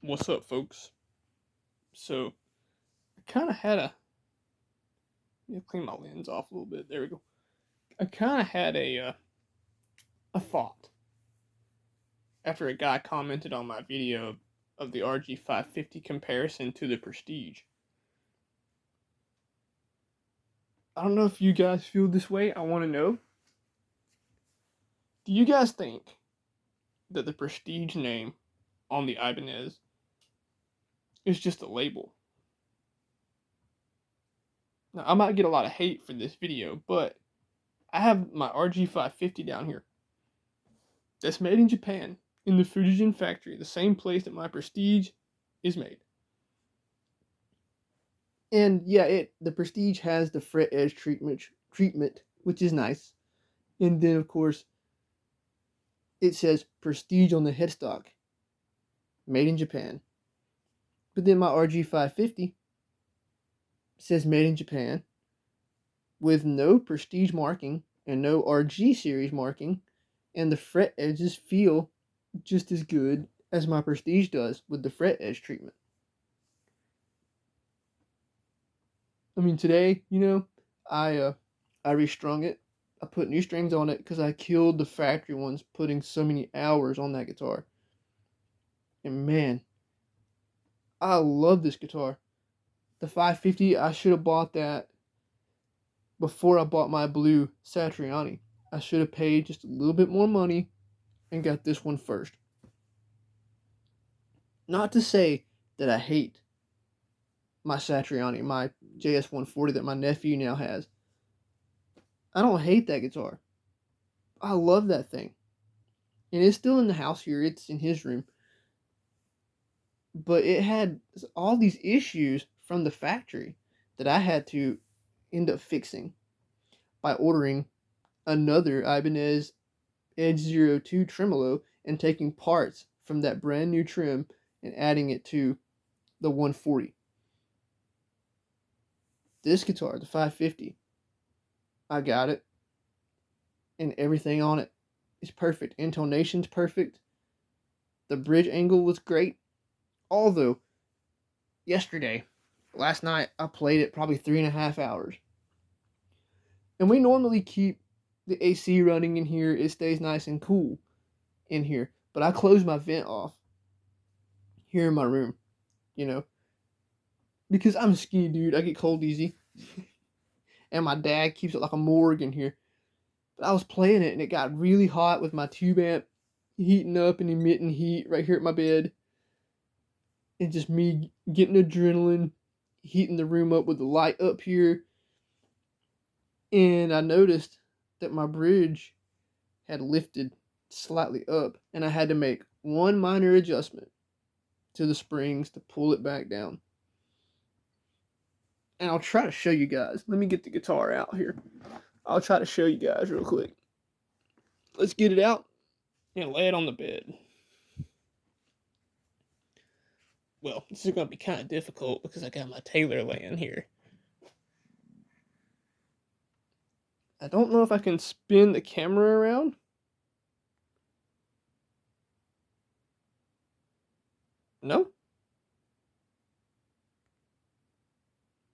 What's up, folks? So, I kind of had clean my lens off a little bit. There we go. I kind of had a thought after a guy commented on my video of the RG 550 comparison to the Prestige. I don't know if you guys feel this way. I want to know. Do you guys think that the Prestige name on the Ibanez is just a label? Now, I might get a lot of hate for this video, but I have my RG 550 down here. That's made in Japan, in the Fujijin factory, the same place that my Prestige is made. And yeah, the Prestige has the fret edge treatment, which is nice. And then of course it says Prestige on the headstock, made in Japan. But then my RG 550 says made in Japan with no Prestige marking and no RG series marking, and the fret edges feel just as good as my Prestige does with the fret edge treatment. I mean, today, I restrung it. I put new strings on it because I killed the factory ones putting so many hours on that guitar. And man, I love this guitar. The 550, I should have bought that before I bought my blue Satriani. I should have paid just a little bit more money and got this one first. Not to say that I hate my Satriani, my JS140 that my nephew now has. I don't hate that guitar. I love that thing. And it's still in the house here. It's in his room. But it had all these issues from the factory that I had to end up fixing by ordering another Ibanez Edge 02 tremolo and taking parts from that brand new trim and adding it to the 140. This guitar, the 550, I got it, and everything on it is perfect. Intonation's perfect. The bridge angle was great. Although, last night, I played it probably 3.5 hours. And we normally keep the AC running in here. It stays nice and cool in here. But I closed my vent off here in my room, because I'm a skinny dude. I get cold easy. And my dad keeps it like a morgue in here. But I was playing it and it got really hot with my tube amp heating up and emitting heat right here at my bed. And just me getting adrenaline, heating the room up with the light up here. And I noticed that my bridge had lifted slightly up, and I had to make one minor adjustment to the springs to pull it back down. And I'll try to show you guys. Let me get the guitar out here. I'll try to show you guys real quick. Let's get it out and lay it on the bed. Well, this is going to be kind of difficult because I got my Taylor laying here. I don't know if I can spin the camera around. No?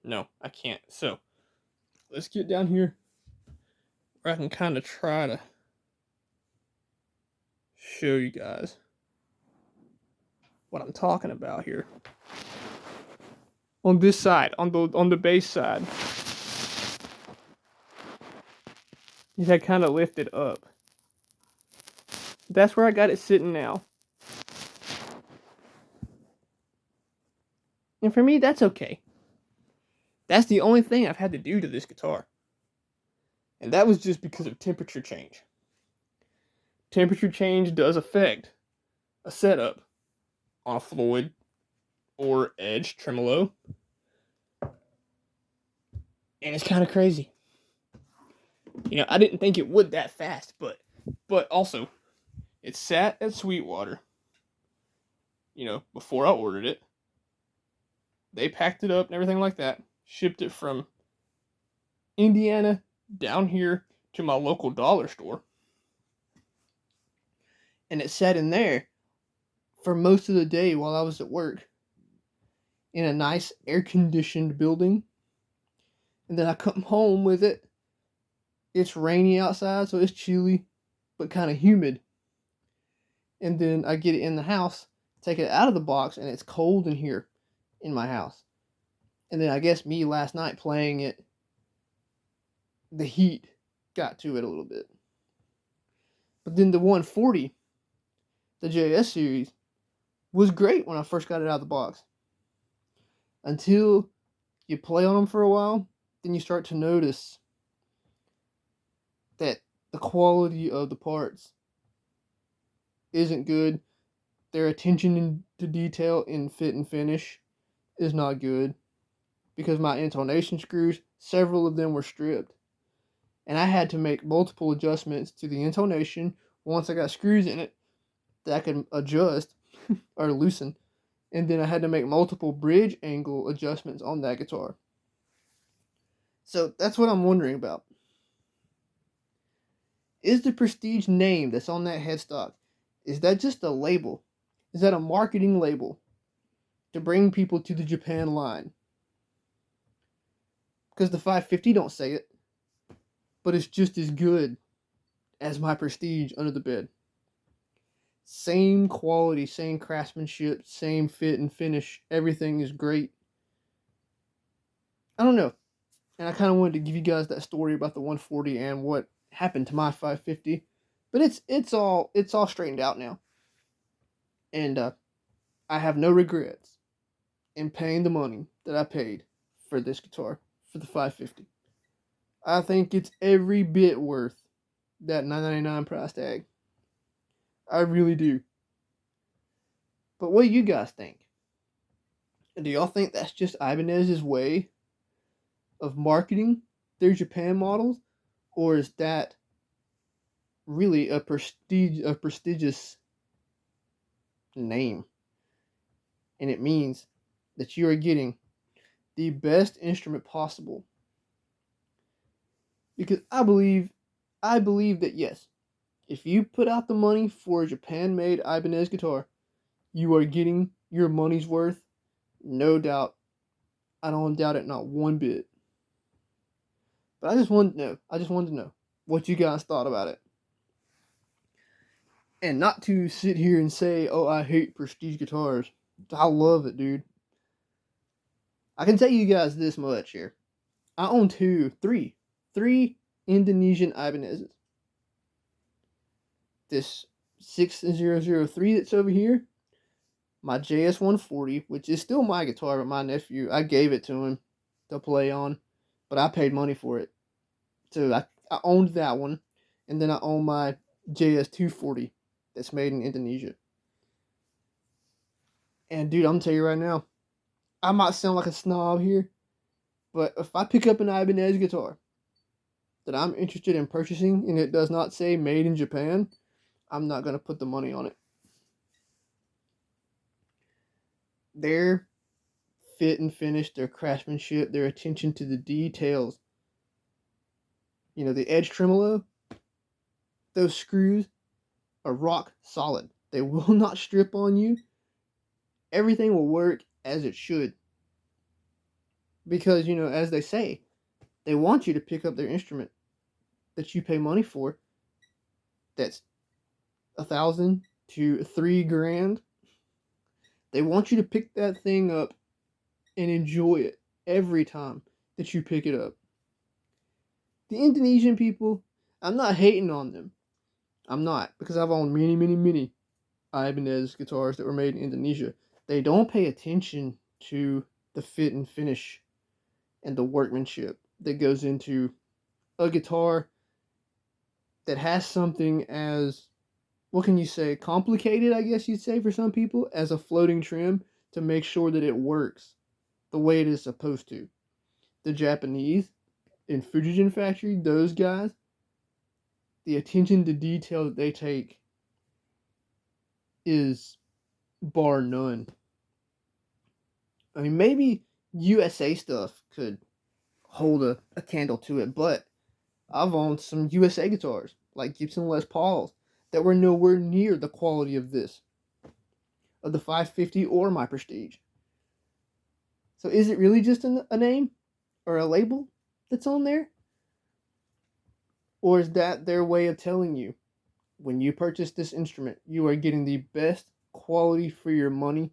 No, I can't. So, let's get down here where I can kind of try to show you guys what I'm talking about here. On this side, on the bass side, it had kind of lifted up. That's where I got it sitting now. And for me, that's okay. That's the only thing I've had to do to this guitar. And that was just because of temperature change. Temperature change does affect a setup on a Floyd or Edge tremolo. And it's kind of crazy. I didn't think it would that fast, but also, it sat at Sweetwater, before I ordered it. They packed it up and everything like that, shipped it from Indiana down here to my local dollar store. And it sat in there for most of the day while I was at work in a nice air conditioned building. And then I come home with it. It's rainy outside, so it's chilly, but kind of humid. And then I get it in the house, take it out of the box, and it's cold in here in my house. And then I guess me last night playing it, the heat got to it a little bit. But then the 140, the JS series, was great when I first got it out of the box. Until you play on them for a while, then you start to notice that the quality of the parts isn't good. Their attention to detail in fit and finish is not good because my intonation screws, several of them were stripped. And I had to make multiple adjustments to the intonation once I got screws in it that I could adjust or loosen. And then I had to make multiple bridge angle adjustments on that guitar. So that's what I'm wondering about. Is the Prestige name that's on that headstock, is that just a label? Is that a marketing label to bring people to the Japan line? Because the 550 don't say it, but it's just as good as my Prestige under the bed. Same quality, same craftsmanship, same fit and finish. Everything is great. I don't know. And I kind of wanted to give you guys that story about the 140 and what happened to my 550. But it's all straightened out now. And I have no regrets in paying the money that I paid for this guitar, for the 550. I think it's every bit worth that $9.99 price tag. I really do. But what do you guys think? Do y'all think that's just Ibanez's way of marketing their Japan models? Or is that really a prestigious name? And it means that you are getting the best instrument possible. Because I believe that yes, if you put out the money for a Japan-made Ibanez guitar, you are getting your money's worth, no doubt. I don't doubt it, not one bit. But I just wanted to know what you guys thought about it. And not to sit here and say, oh, I hate Prestige guitars. I love it, dude. I can tell you guys this much here. I own three Indonesian Ibanezes. This 6003 that's over here, my JS140, which is still my guitar, but my nephew, I gave it to him to play on, but I paid money for it. So I owned that one, and then I own my JS240 that's made in Indonesia. And dude, I'm gonna tell you right now, I might sound like a snob here, but if I pick up an Ibanez guitar that I'm interested in purchasing and it does not say made in Japan, I'm not gonna put the money on it. Their fit and finish, their craftsmanship, their attention to the details. You know, the edge tremolo, those screws are rock solid. They will not strip on you. Everything will work as it should. Because, you know, as they say, they want you to pick up their instrument that you pay money for. That's $1,000 to $3,000. They want you to pick that thing up and enjoy it every time that you pick it up. The Indonesian people, I'm not hating on them. I'm not, because I've owned many Ibanez guitars that were made in Indonesia. They don't pay attention to the fit and finish and the workmanship that goes into a guitar that has something as, what can you say, complicated, I guess you'd say for some people, as a floating trim to make sure that it works the way it is supposed to. The Japanese in Fujijin factory, those guys, the attention to detail that they take is bar none. I mean, maybe USA stuff could hold a candle to it, but I've owned some USA guitars, like Gibson Les Pauls, that were nowhere near the quality of this. of the 550 or my Prestige. So is it really just a name or a label that's on there? Or is that their way of telling you when you purchase this instrument, you are getting the best quality for your money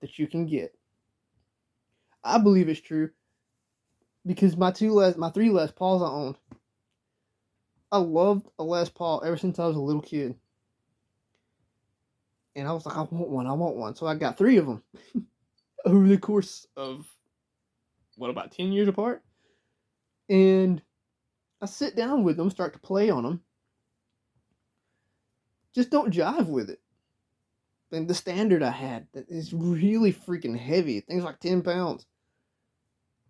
that you can get? I believe it's true because my three Les Pauls I owned, I loved a Les Paul ever since I was a little kid. And I was like, I want one, I want one. So I got three of them over the course of, what, about 10 years apart? And I sit down with them, start to play on them. Just don't jive with it. And the standard I had that is really freaking heavy. Things like 10 pounds.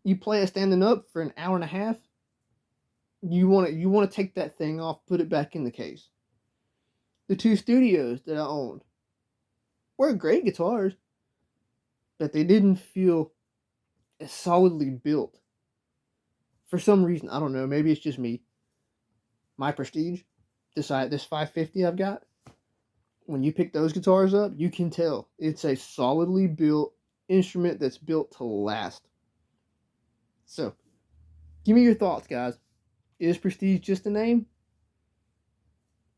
You play it standing up for an hour and a half. You want to take that thing off, put it back in the case. The two studios that I owned were great guitars, but they didn't feel as solidly built. For some reason, I don't know. Maybe it's just me. My Prestige, this 550 I've got. When you pick those guitars up, you can tell it's a solidly built instrument that's built to last. So, give me your thoughts, guys. Is Prestige just a name?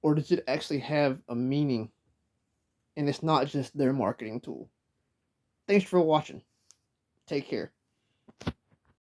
Or does it actually have a meaning? And it's not just their marketing tool. Thanks for watching. Take care.